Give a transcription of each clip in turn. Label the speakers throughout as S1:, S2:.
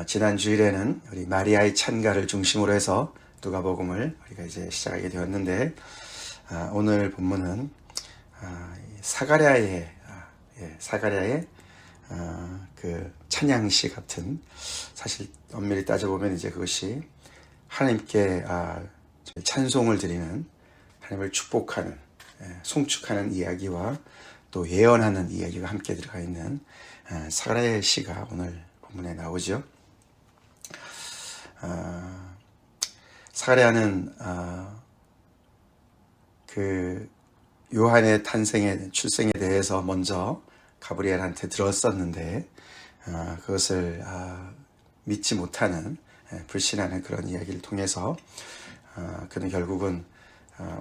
S1: 지난 주일에는 우리 마리아의 찬가를 중심으로 해서 누가복음을 우리가 이제 시작하게 되었는데, 오늘 본문은 사가랴의 그 찬양시 같은, 사실 엄밀히 따져보면 이제 그것이 하나님께 찬송을 드리는, 하나님을 축복하는, 송축하는 이야기와 또 예언하는 이야기가 함께 들어가 있는 사가랴의 시가 오늘 본문에 나오죠. 사가랴는 그 요한의 출생에 대해서 먼저 가브리엘한테 들었었는데, 그것을 믿지 못하는, 불신하는 그런 이야기를 통해서 그는 결국은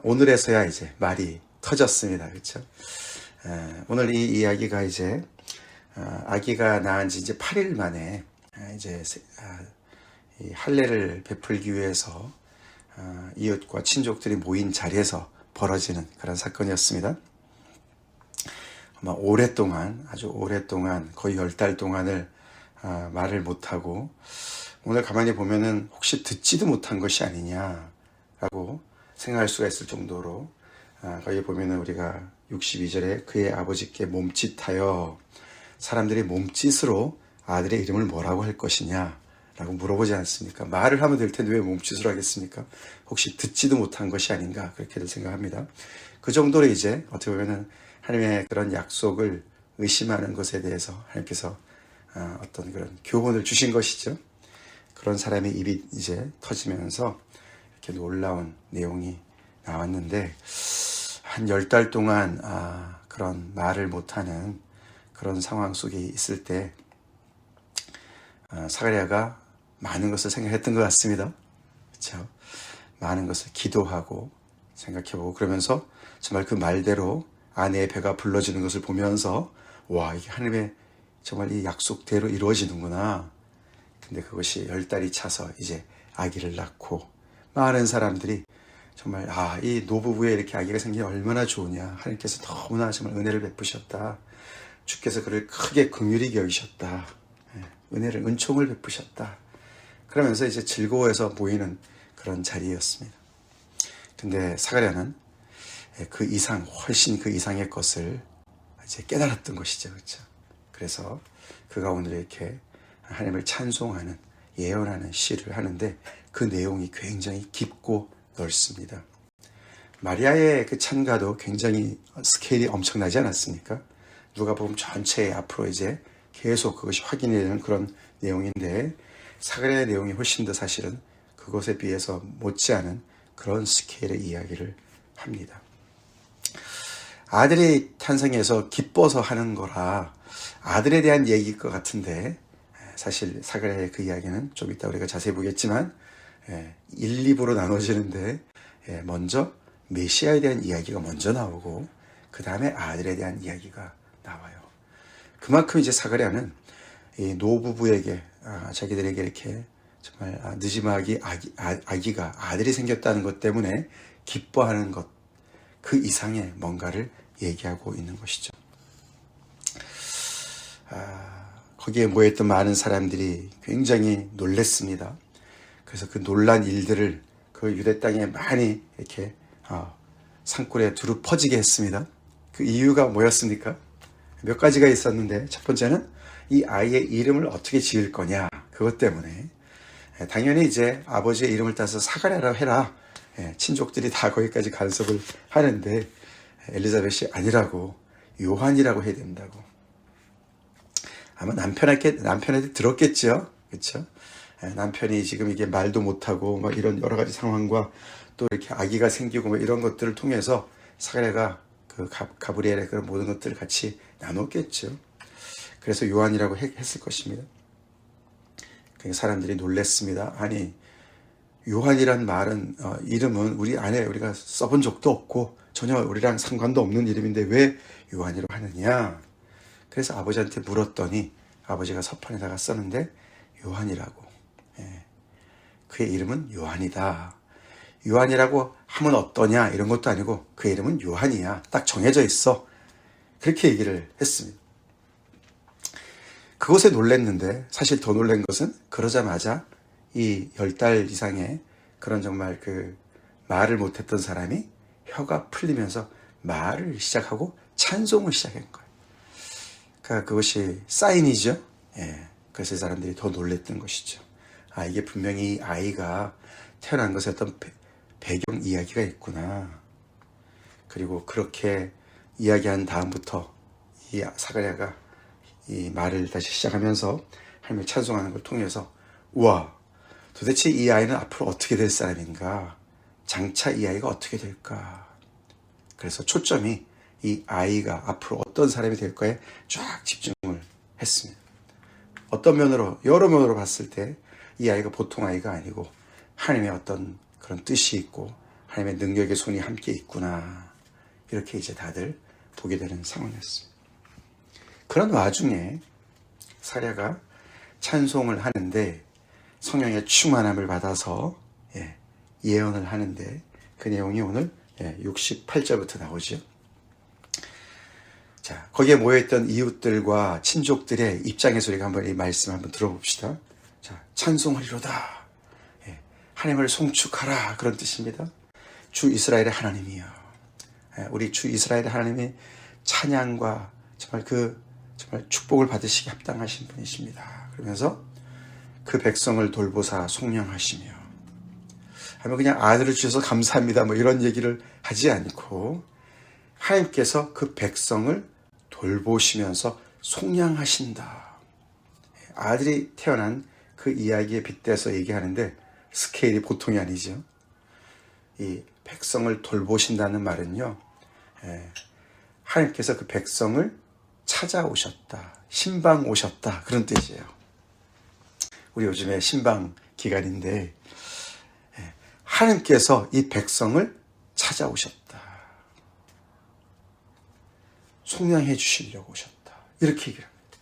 S1: 오늘에서야 이제 말이 터졌습니다. 그렇죠? 오늘 이 이야기가 이제 아기가 낳은 지 이제 8일 만에 이제 이 할례를 베풀기 위해서 이웃과 친족들이 모인 자리에서 벌어지는 그런 사건이었습니다. 아마 아주 오랫동안 거의 10달 동안을 말을 못하고, 오늘 가만히 보면은 혹시 듣지도 못한 것이 아니냐라고 생각할 수가 있을 정도로, 거기 보면은 우리가 62절에 그의 아버지께 몸짓하여, 사람들이 몸짓으로 아들의 이름을 뭐라고 할 것이냐 라고 물어보지 않습니까? 말을 하면 될 텐데 왜 몸짓으로 하겠습니까? 혹시 듣지도 못한 것이 아닌가, 그렇게들 생각합니다. 그 정도로 이제 어떻게 보면은 하나님의 그런 약속을 의심하는 것에 대해서 하나님께서 어떤 그런 교훈을 주신 것이죠. 그런 사람의 입이 이제 터지면서 이렇게 놀라운 내용이 나왔는데, 한 10달 동안 그런 말을 못하는 그런 상황 속에 있을 때 사가랴가 많은 것을 생각했던 것 같습니다. 그렇죠? 많은 것을 기도하고 생각해보고, 그러면서 정말 그 말대로 아내의 배가 불러지는 것을 보면서, 와, 이게 하나님의 정말 이 약속대로 이루어지는구나. 근데 그것이 10달이 차서 이제 아기를 낳고, 많은 사람들이 정말 이 노부부에 이렇게 아기가 생기면 얼마나 좋으냐, 하나님께서 너무나 정말 은혜를 베푸셨다, 주께서 그를 크게 긍휼히 여기셨다, 은총을 베푸셨다, 그러면서 이제 즐거워해서 모이는 그런 자리였습니다. 근데 사가랴는 훨씬 그 이상의 것을 이제 깨달았던 것이죠. 그렇죠? 그래서 그가 오늘 이렇게 하나님을 찬송하는, 예언하는 시를 하는데, 그 내용이 굉장히 깊고 넓습니다. 마리아의 그 찬가도 굉장히 스케일이 엄청나지 않았습니까? 누가복음 전체에 앞으로 이제 계속 그것이 확인이 되는 그런 내용인데, 사가랴의 내용이 훨씬 더 사실은 그것에 비해서 못지않은 그런 스케일의 이야기를 합니다. 아들이 탄생해서 기뻐서 하는 거라 아들에 대한 얘기일 것 같은데, 사실 사가랴의 그 이야기는 좀 이따 우리가 자세히 보겠지만 1, 2부로 나눠지는데, 먼저 메시아에 대한 이야기가 먼저 나오고 그 다음에 아들에 대한 이야기가 나와요. 그만큼 이제 사가랴는 이 노부부에게, 자기들에게 이렇게 정말 늦지막이 아들이 생겼다는 것 때문에 기뻐하는 것, 그 이상의 뭔가를 얘기하고 있는 것이죠. 거기에 모였던 많은 사람들이 굉장히 놀랐습니다. 그래서 그 놀란 일들을 그 유대 땅에 많이 이렇게 산골에 두루 퍼지게 했습니다. 그 이유가 뭐였습니까? 몇 가지가 있었는데, 첫 번째는 이 아이의 이름을 어떻게 지을 거냐, 그것 때문에. 당연히 이제 아버지의 이름을 따서 사가랴라고 해라, 친족들이 다 거기까지 간섭을 하는데, 엘리자벳이 아니라고, 요한이라고 해야 된다고. 아마 남편한테 들었겠죠. 그렇죠? 남편이 지금 이게 말도 못하고 막 이런 여러 가지 상황과 또 이렇게 아기가 생기고 뭐 이런 것들을 통해서 사가랴가 그 가브리엘의 그런 모든 것들을 같이 나눴겠죠. 그래서 요한이라고 했을 것입니다. 그러니까 사람들이 놀랐습니다. 아니, 요한이란 말은 이름은 우리 안에 우리가 써본 적도 없고 전혀 우리랑 상관도 없는 이름인데 왜 요한이라고 하느냐. 그래서 아버지한테 물었더니 아버지가 서판에다가 썼는데 요한이라고. 그의 이름은 요한이다. 요한이라고 하면 어떠냐 이런 것도 아니고 그의 이름은 요한이야. 딱 정해져 있어. 그렇게 얘기를 했습니다. 그것에 놀랬는데 사실 더 놀란 것은 그러자마자 이 10달 이상의 그런 정말 그 말을 못했던 사람이 혀가 풀리면서 말을 시작하고 찬송을 시작한 거예요. 그러니까 그것이 사인이죠. 예. 그래서 사람들이 더 놀랬던 것이죠. 아, 이게 분명히 아이가 태어난 것에 어떤 배경 이야기가 있구나. 그리고 그렇게 이야기한 다음부터 이 사가랴가 이 말을 다시 시작하면서 하나님을 찬송하는 걸 통해서 우와, 도대체 이 아이는 앞으로 어떻게 될 사람인가? 장차 이 아이가 어떻게 될까? 그래서 초점이 이 아이가 앞으로 어떤 사람이 될까에 쫙 집중을 했습니다. 어떤 면으로, 여러 면으로 봤을 때 이 아이가 보통 아이가 아니고 하나님의 어떤 그런 뜻이 있고 하나님의 능력의 손이 함께 있구나. 이렇게 이제 다들 보게 되는 상황이었습니다. 그런 와중에 사랴가 찬송을 하는데 성령의 충만함을 받아서 예언을 하는데 그 내용이 오늘 68절부터 나오죠. 자, 거기에 모여있던 이웃들과 친족들의 입장에서 우리가 한번 이 말씀을 한번 들어봅시다. 자, 찬송하리로다. 하나님을 송축하라. 그런 뜻입니다. 주 이스라엘의 하나님이여. 우리 주 이스라엘의 하나님이 찬양과 정말 정말 축복을 받으시기 합당하신 분이십니다. 그러면서 그 백성을 돌보사 속량하시며 하면 그냥 아들을 주셔서 감사합니다. 뭐 이런 얘기를 하지 않고 하나님께서 그 백성을 돌보시면서 속량하신다. 아들이 태어난 그 이야기에 빗대서 얘기하는데 스케일이 보통이 아니죠. 이 백성을 돌보신다는 말은요, 하나님께서 그 백성을 찾아오셨다, 신방 오셨다, 그런 뜻이에요. 우리 요즘에 신방 기간인데 하나님께서 이 백성을 찾아오셨다, 속량해 주시려고 오셨다, 이렇게 얘기를 합니다.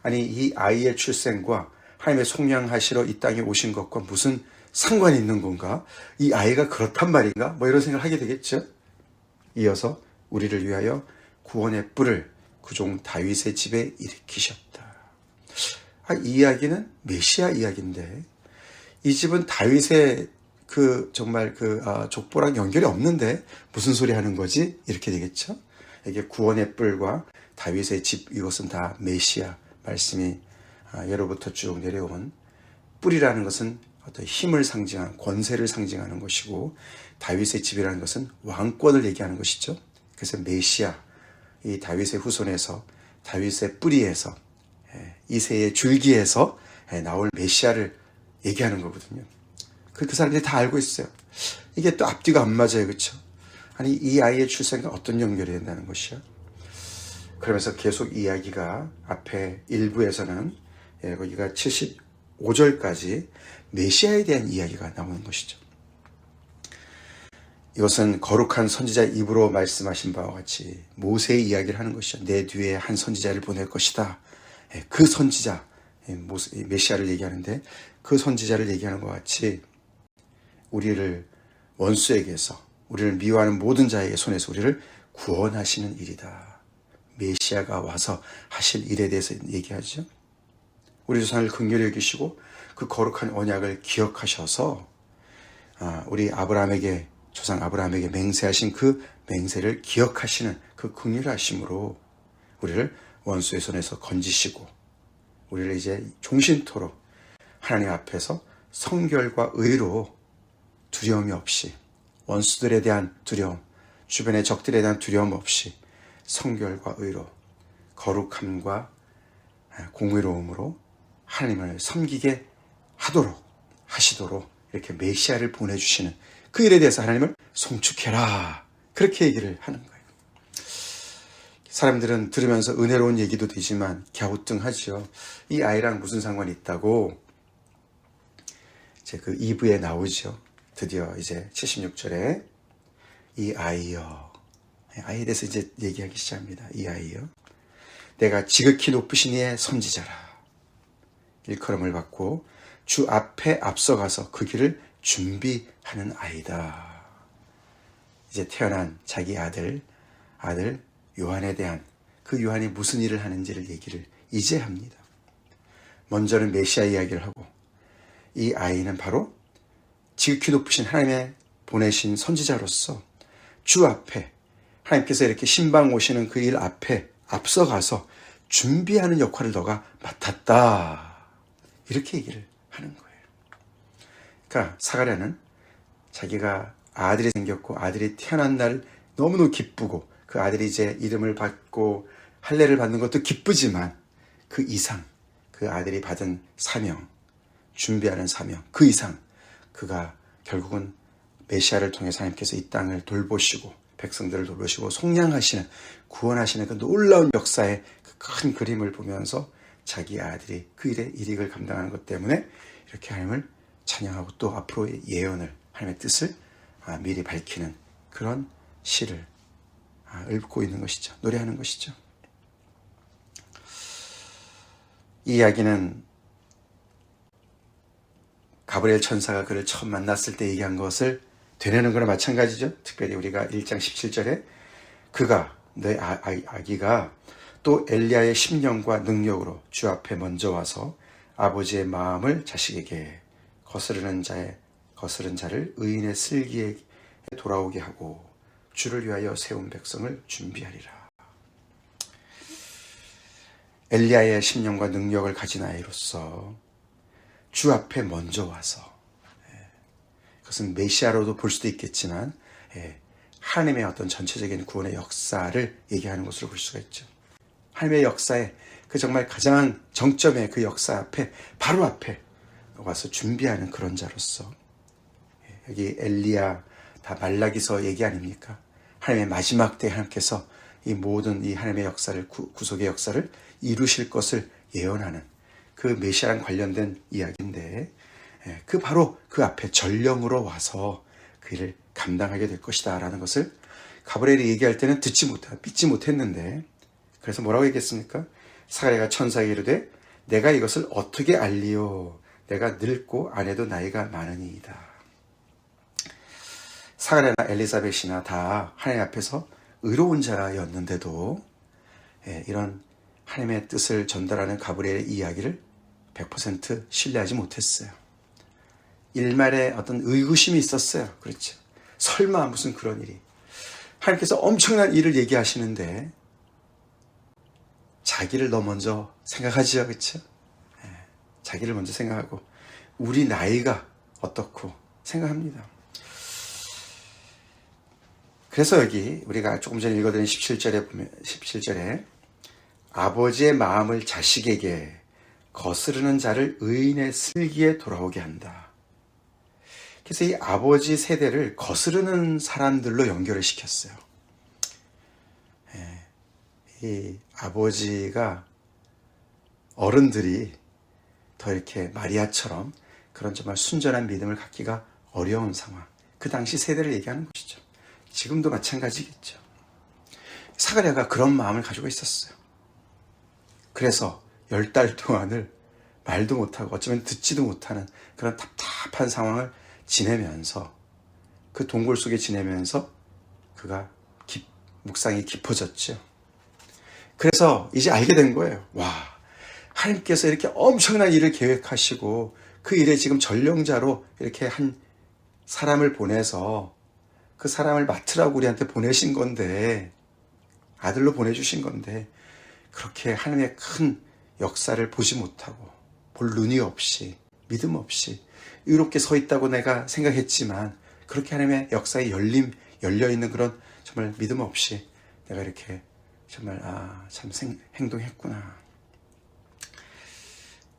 S1: 아니, 이 아이의 출생과 하나님의 속량하시러 이 땅에 오신 것과 무슨 상관이 있는 건가? 이 아이가 그렇단 말인가? 뭐 이런 생각을 하게 되겠죠. 이어서 우리를 위하여 구원의 뿔을 그종 다윗의 집에 일으키셨다. 이 이야기는 메시아 이야기인데 이 집은 다윗의 정말 족보랑 연결이 없는데 무슨 소리 하는 거지? 이렇게 되겠죠. 이게 구원의 뿔과 다윗의 집, 이것은 다 메시아 말씀이 예로부터 쭉 내려온 뿔이라는 것은 어떤 힘을 상징하는, 권세를 상징하는 것이고 다윗의 집이라는 것은 왕권을 얘기하는 것이죠. 그래서 메시아, 이 다윗의 후손에서 다윗의 뿌리에서 이새의 줄기에서 나올 메시아를 얘기하는 거거든요. 그 사람들이 다 알고 있어요. 이게 또 앞뒤가 안 맞아요. 그렇죠? 아니, 이 아이의 출생과 어떤 연결이 된다는 것이야? 그러면서 계속 이야기가 앞에 일부에서는 거기가 75절까지 메시아에 대한 이야기가 나오는 것이죠. 이것은 거룩한 선지자 입으로 말씀하신 바와 같이 모세의 이야기를 하는 것이죠. 내 뒤에 한 선지자를 보낼 것이다. 그 선지자, 메시아를 얘기하는데 그 선지자를 얘기하는 것 같이 우리를 원수에게서, 우리를 미워하는 모든 자의 손에서 우리를 구원하시는 일이다. 메시아가 와서 하실 일에 대해서 얘기하죠. 우리 조상을 긍휼히 여기시고 그 거룩한 언약을 기억하셔서 우리 아브라함에게, 조상 아브라함에게 맹세하신 그 맹세를 기억하시는 그 긍휼하심으로 우리를 원수의 손에서 건지시고 우리를 이제 종신토록 하나님 앞에서 성결과 의로 두려움이 없이, 원수들에 대한 두려움, 주변의 적들에 대한 두려움 없이 성결과 의로, 거룩함과 공의로움으로 하나님을 섬기게 하시도록 이렇게 메시아를 보내주시는 그 일에 대해서 하나님을 송축해라, 그렇게 얘기를 하는 거예요. 사람들은 들으면서 은혜로운 얘기도 되지만 갸우뚱하죠. 이 아이랑 무슨 상관이 있다고. 이제 그 2부에 나오죠. 드디어 이제 76절에 이 아이여, 아이에 대해서 이제 얘기하기 시작합니다. 이 아이여, 내가 지극히 높으신 이의 선지자라. 일컬음을 받고 주 앞에 앞서가서 그 길을 준비하는 아이다. 이제 태어난 자기 아들 요한에 대한, 그 요한이 무슨 일을 하는지를 얘기를 이제 합니다. 먼저는 메시아 이야기를 하고, 이 아이는 바로 지극히 높으신 하나님의 보내신 선지자로서 주 앞에 하나님께서 이렇게 신방 오시는 그 일 앞에 앞서가서 준비하는 역할을 너가 맡았다. 이렇게 얘기를 하는 거예요. 그러니까 사가랴는 자기가 아들이 생겼고 아들이 태어난 날 너무너무 기쁘고, 그 아들이 이제 이름을 받고 할례를 받는 것도 기쁘지만 그 이상, 그 아들이 받은 사명, 준비하는 사명, 그 이상 그가 결국은 메시아를 통해서 하나님께서 이 땅을 돌보시고 백성들을 돌보시고 속량하시는, 구원하시는 그 놀라운 역사의 그 큰 그림을 보면서 자기 아들이 그 일에 일익을 감당하는 것 때문에 이렇게 하나님을 찬양하고, 또 앞으로의 예언을, 하나님의 뜻을 미리 밝히는 그런 시를 읊고 있는 것이죠. 노래하는 것이죠. 이 이야기는 가브리엘 천사가 그를 처음 만났을 때 얘기한 것을 되뇌는 거나 마찬가지죠. 특별히 우리가 1장 17절에 그가, 내 아기가 또 엘리야의 심령과 능력으로 주 앞에 먼저 와서 아버지의 마음을 자식에게 거스르는 자를 의인의 슬기에 돌아오게 하고 주를 위하여 세운 백성을 준비하리라. 엘리야의 심령과 능력을 가진 아이로서 주 앞에 먼저 와서, 그것은 메시아로도 볼 수도 있겠지만 하나님의 어떤 전체적인 구원의 역사를 얘기하는 것으로 볼 수가 있죠. 하나님의 역사의 그 정말 가장 정점의 그 역사 앞에, 바로 앞에 와서 준비하는 그런 자로서, 여기 엘리야 다 말라기서 얘기 아닙니까? 하나님의 마지막 때에 하나님께서 이 모든 이 하나님의 역사를, 구속의 역사를 이루실 것을 예언하는 그 메시아랑 관련된 이야기인데, 그 바로 그 앞에 전령으로 와서 그 일을 감당하게 될 것이다 라는 것을 가브리엘이 얘기할 때는 믿지 못했는데, 그래서 뭐라고 얘기했습니까? 사가랴가 천사에게 이르되 내가 이것을 어떻게 알리오? 내가 늙고 아내도 나이가 많으니이다. 사가랴나 엘리사벳이나 다 하나님 앞에서 의로운 자였는데도 이런 하나님의 뜻을 전달하는 가브리엘의 이야기를 100% 신뢰하지 못했어요. 일말에 어떤 의구심이 있었어요. 그렇죠. 설마 무슨 그런 일이. 하나님께서 엄청난 일을 얘기하시는데 자기를 너무 먼저 생각하지요. 그렇죠. 자기를 먼저 생각하고 우리 나이가 어떻고 생각합니다. 그래서 여기 우리가 조금 전에 읽어드린 17절에 아버지의 마음을 자식에게 거스르는 자를 의인의 슬기에 돌아오게 한다. 그래서 이 아버지 세대를 거스르는 사람들로 연결을 시켰어요. 이 아버지가, 어른들이 더 이렇게 마리아처럼 그런 정말 순전한 믿음을 갖기가 어려운 상황, 그 당시 세대를 얘기하는 것이죠. 지금도 마찬가지겠죠. 사가랴가 그런 마음을 가지고 있었어요. 그래서 10달 동안을 말도 못하고 어쩌면 듣지도 못하는 그런 답답한 상황을 지내면서, 그 동굴 속에 지내면서 그가 묵상이 깊어졌죠. 그래서 이제 알게 된 거예요. 와, 하나님께서 이렇게 엄청난 일을 계획하시고 그 일에 지금 전령자로 이렇게 한 사람을 보내서 그 사람을 맡으라고 우리한테 보내신 건데, 아들로 보내주신 건데, 그렇게 하나님의 큰 역사를 보지 못하고 볼 눈이 없이 믿음 없이 의롭게 서 있다고 내가 생각했지만, 그렇게 하나님의 역사에 열려있는 그런 정말 믿음 없이 내가 이렇게 정말 참 행동했구나.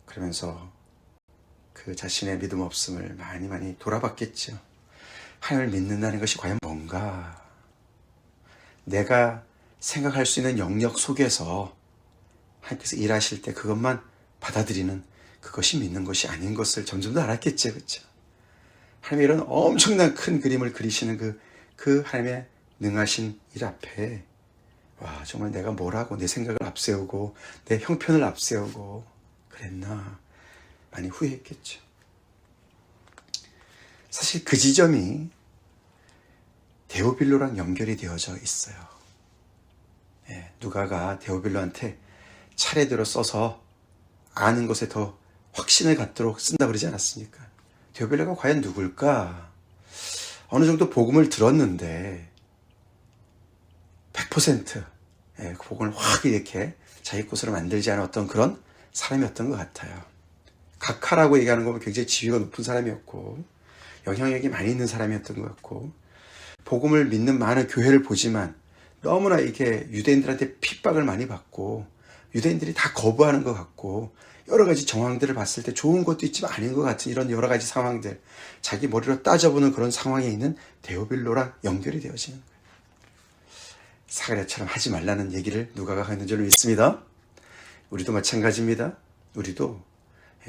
S1: 그러면서 그 자신의 믿음 없음을 많이 돌아봤겠죠. 하나님을 믿는다는 것이 과연 뭔가? 내가 생각할 수 있는 영역 속에서 하나님께서 일하실 때 그것만 받아들이는, 그것이 믿는 것이 아닌 것을 점점 더 알았겠죠. 그렇죠? 하나님의 이런 엄청난 큰 그림을 그리시는 그 하나님의 능하신 일 앞에, 와, 정말 내가 뭐라고 내 생각을 앞세우고 내 형편을 앞세우고 그랬나, 많이 후회했겠죠. 사실 그 지점이 데오빌로랑 연결이 되어져 있어요. 누가가 데오빌로한테 차례대로 써서 아는 것에 더 확신을 갖도록 쓴다 그러지 않았습니까? 데오빌로가 과연 누굴까? 어느 정도 복음을 들었는데 100% 그 복음을 확 이렇게 자기 것으로 만들지 않은 어떤 그런 사람이었던 것 같아요. 각하라고 얘기하는 거 보면 굉장히 지위가 높은 사람이었고 영향력이 많이 있는 사람이었던 것 같고 복음을 믿는 많은 교회를 보지만 너무나 이게 유대인들한테 핍박을 많이 받고 유대인들이 다 거부하는 것 같고 여러 가지 정황들을 봤을 때 좋은 것도 있지만 아닌 것 같은 이런 여러 가지 상황들, 자기 머리로 따져보는 그런 상황에 있는 데오빌로랑 연결이 되어지는 거예요. 사가랴처럼 하지 말라는 얘기를 누가가 하는 줄 믿습니다. 우리도 마찬가지입니다. 우리도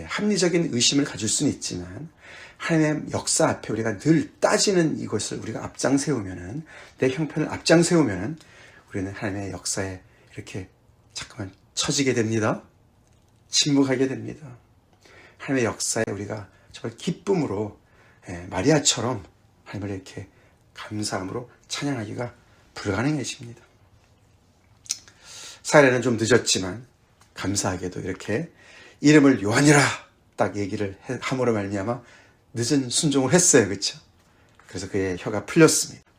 S1: 합리적인 의심을 가질 수는 있지만 하나님의 역사 앞에 우리가 늘 따지는 이것을 우리가 앞장 세우면은, 내 형편을 앞장 세우면은 우리는 하나님의 역사에 이렇게 자꾸만 처지게 됩니다. 침묵하게 됩니다. 하나님의 역사에 우리가 정말 기쁨으로 마리아처럼 하나님을 이렇게 감사함으로 찬양하기가 불가능해집니다. 사례는 좀 늦었지만 감사하게도 이렇게 이름을 요한이라 딱 얘기를 함으로 말미암아 늦은 순종을 했어요. 그렇죠? 그래서 그의 혀가 풀렸습니다.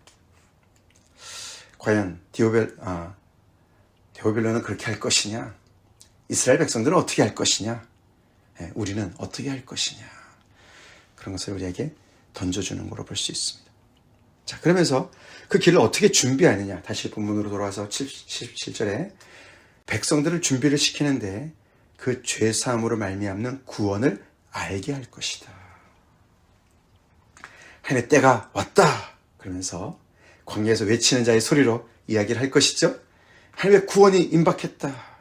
S1: 과연 데오빌로는 그렇게 할 것이냐? 이스라엘 백성들은 어떻게 할 것이냐? 우리는 어떻게 할 것이냐? 그런 것을 우리에게 던져주는 거로 볼 수 있습니다. 자, 그러면서 그 길을 어떻게 준비하느냐? 다시 본문으로 돌아와서 77절에 백성들을 준비를 시키는데 그 죄사함으로 말미암는 구원을 알게 할 것이다. 하나님의 때가 왔다. 그러면서 광야에서 외치는 자의 소리로 이야기를 할 것이죠. 하나님의 구원이 임박했다.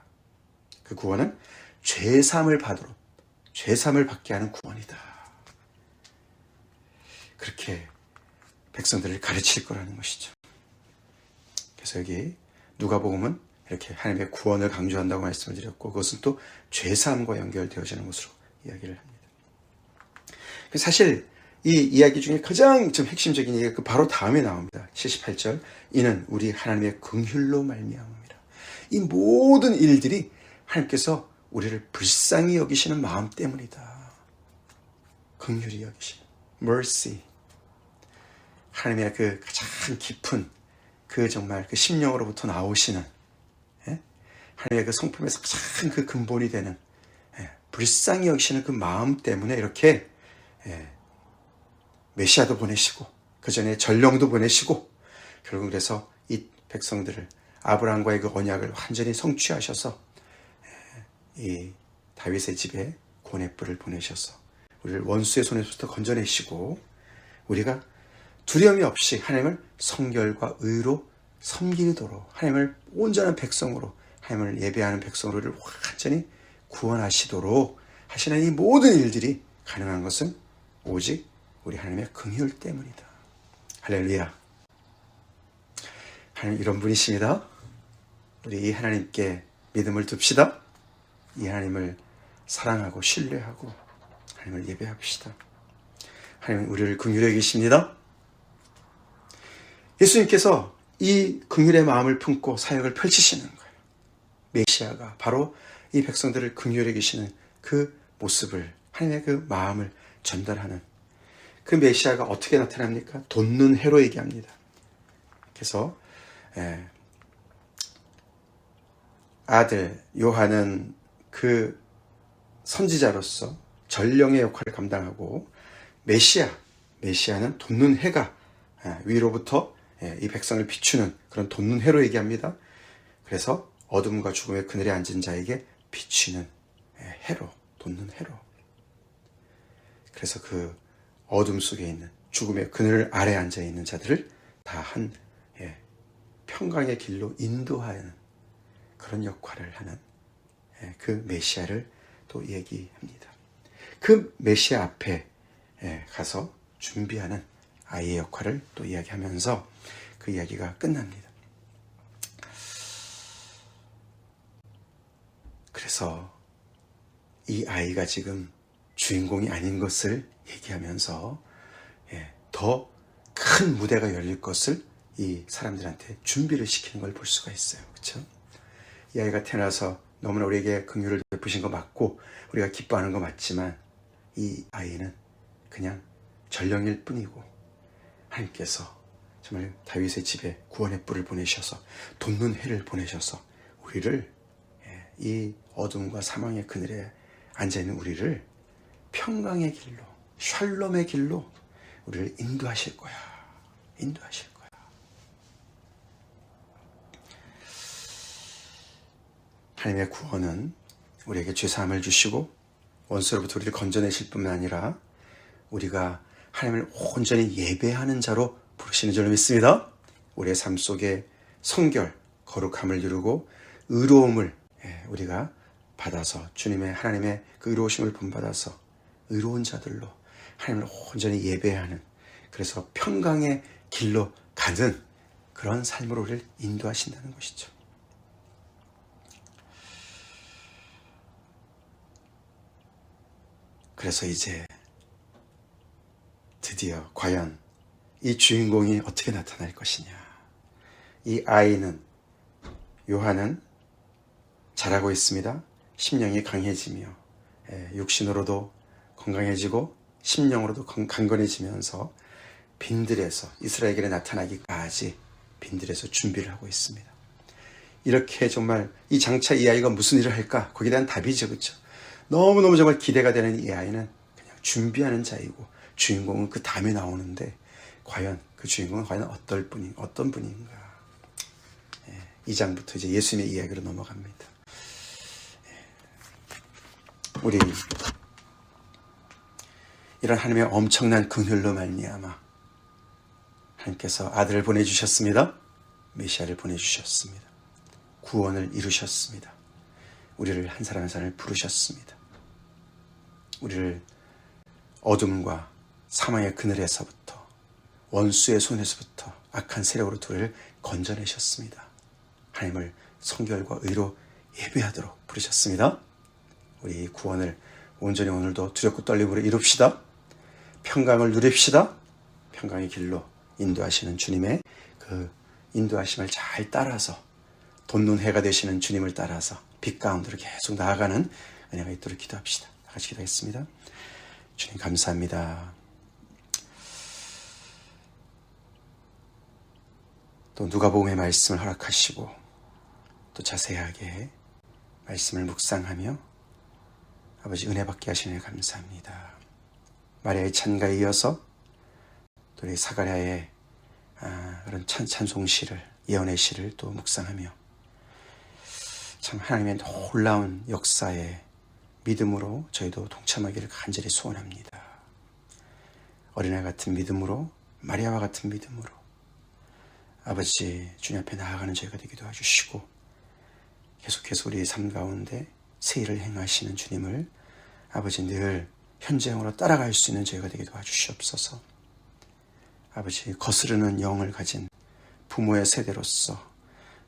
S1: 그 구원은 죄사함을 받게 하는 구원이다. 그렇게 백성들을 가르칠 거라는 것이죠. 그래서 여기 누가복음은 이렇게 하나님의 구원을 강조한다고 말씀을 드렸고, 그것은 또 죄사함과 연결되어지는 것으로 이야기를 합니다. 사실 이 이야기 중에 가장 좀 핵심적인 얘기가 그 바로 다음에 나옵니다. 78절, 이는 우리 하나님의 긍휼로 말미암음이라. 이 모든 일들이 하나님께서 우리를 불쌍히 여기시는 마음 때문이다. 긍휼히 여기시는 mercy, 하나님의 그 가장 깊은 그 정말 그 심령으로부터 나오시는 하나님의 그 성품에서 가장 그 근본이 되는 불쌍히 여기시는 그 마음 때문에 이렇게 메시아도 보내시고 그 전에 전령도 보내시고 결국 그래서 이 백성들을 아브라함과의 그 언약을 완전히 성취하셔서 이 다윗의 집에 구원의 뿔을 보내셔서 우리를 원수의 손에서부터 건져내시고 우리가 두려움이 없이 하나님을 성결과 의로 섬기도록 하나님을 온전한 백성으로 하나님을 예배하는 백성으로 우리를 완전히 구원하시도록 하시는 이 모든 일들이 가능한 것은 오직 우리 하나님의 긍휼 때문이다. 할렐루야. 하나님 이런 분이십니다. 우리 이 하나님께 믿음을 둡시다. 이 하나님을 사랑하고 신뢰하고 하나님을 예배합시다. 하나님은 우리를 긍휼히 여기십니다. 예수님께서 이 긍휼의 마음을 품고 사역을 펼치시는 거예요. 메시아가 바로 이 백성들을 긍휼히 여기시는 그 모습을, 하나님의 그 마음을 전달하는 그 메시아가 어떻게 나타납니까? 돋는 해로 얘기합니다. 그래서 아들 요한은 그 선지자로서 전령의 역할을 감당하고 메시아는 돋는 해가 위로부터 이 백성을 비추는 그런 돋는 해로 얘기합니다. 그래서 어둠과 죽음의 그늘에 앉은 자에게 비추는 해로, 돋는 해로. 그래서 그 어둠 속에 있는 죽음의 그늘 아래 앉아 있는 자들을 다 한 평강의 길로 인도하는 그런 역할을 하는 그 메시아를 또 얘기합니다. 그 메시아 앞에 가서 준비하는 아이의 역할을 또 이야기하면서 그 이야기가 끝납니다. 그래서 이 아이가 지금 주인공이 아닌 것을 얘기하면서 더 큰 무대가 열릴 것을 이 사람들한테 준비를 시키는 걸 볼 수가 있어요. 그렇죠? 이 아이가 태어나서 너무나 우리에게 긍휼을 베푸신 거 맞고 우리가 기뻐하는 거 맞지만 이 아이는 그냥 전령일 뿐이고 하나님께서 정말 다윗의 집에 구원의 뿔을 보내셔서 돋는 해를 보내셔서 우리를 이 어둠과 사망의 그늘에 앉아있는 우리를 평강의 길로 샬롬의 길로 우리를 인도하실 거야. 인도하실 거야. 하나님의 구원은 우리에게 죄사함을 주시고 원수로부터 우리를 건져내실 뿐만 아니라 우리가 하나님을 온전히 예배하는 자로 부르시는 줄로 믿습니다. 우리의 삶 속에 성결, 거룩함을 이루고 의로움을 우리가 받아서 주님의 하나님의 그 의로우심을 본받아서 의로운 자들로 하나님을 온전히 예배하는, 그래서 평강의 길로 가는 그런 삶으로 우리를 인도하신다는 것이죠. 그래서 이제 드디어 과연 이 주인공이 어떻게 나타날 것이냐. 이 아이는, 요한은 잘하고 있습니다. 심령이 강해지며 육신으로도 건강해지고 심령으로도 강건해지면서 빈들에서 이스라엘에게 나타나기까지 빈들에서 준비를 하고 있습니다. 이렇게 정말 이 장차 이 아이가 무슨 일을 할까? 거기에 대한 답이죠. 그렇죠? 너무너무 정말 기대가 되는 이 아이는 그냥 준비하는 자이고 주인공은 그 다음에 나오는데 과연 그 주인공은 과연 어떤 분인가? 2장부터 이제 예수님의 이야기로 넘어갑니다. 우리 이런 하나님의 엄청난 긍휼로 말미암아 하나님께서 아들을 보내주셨습니다. 메시아를 보내주셨습니다. 구원을 이루셨습니다. 우리를 한 사람 한 사람을 부르셨습니다. 우리를 어둠과 사망의 그늘에서부터 원수의 손에서부터 악한 세력으로부터 우리를 건져내셨습니다. 하나님을 성결과 의로 예배하도록 부르셨습니다. 우리 구원을 온전히 오늘도 두렵고 떨림으로 이룹시다. 평강을 누립시다. 평강의 길로 인도하시는 주님의 그 인도하심을 잘 따라서 돋는 해가 되시는 주님을 따라서 빛 가운데로 계속 나아가는 은혜가 있도록 기도합시다. 다 같이 기도하겠습니다. 주님 감사합니다. 또 누가복음의 말씀을 허락하시고 또 자세하게 말씀을 묵상하며 아버지 은혜 받게 하시니 감사합니다. 마리아의 찬가에 이어서 또 우리 사가랴의 그런 찬송시를, 예언의 시를 또 묵상하며 참 하나님의 놀라운 역사에 믿음으로 저희도 동참하기를 간절히 소원합니다. 어린아이 같은 믿음으로, 마리아와 같은 믿음으로 아버지 주님 앞에 나아가는 저희가 되게 도와주시고 계속해서 우리 삶 가운데 새 일을 행하시는 주님을 아버지 늘 현재형으로 따라갈 수 있는 저희가 되게 도와주시옵소서. 아버지 거스르는 영을 가진 부모의 세대로서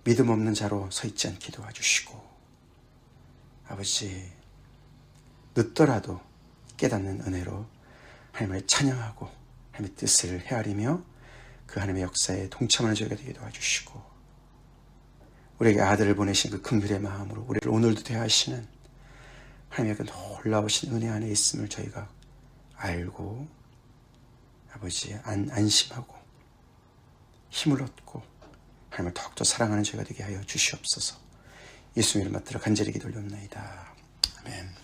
S1: 믿음 없는 자로 서 있지 않게 도와주시고 아버지 늦더라도 깨닫는 은혜로 하나님을 찬양하고 하나님의 뜻을 헤아리며 그 하나님의 역사에 동참하는 저희가 되게 도와주시고 우리에게 아들을 보내신 그 긍휼의 마음으로 우리를 오늘도 대하시는 하나님의 그 놀라우신 은혜 안에 있음을 저희가 알고 아버지 안심하고 힘을 얻고 하나님을 더욱더 사랑하는 저희가 되게 하여 주시옵소서. 예수님을 맞들어 간절히 기도를 올려옵나이다. 아멘.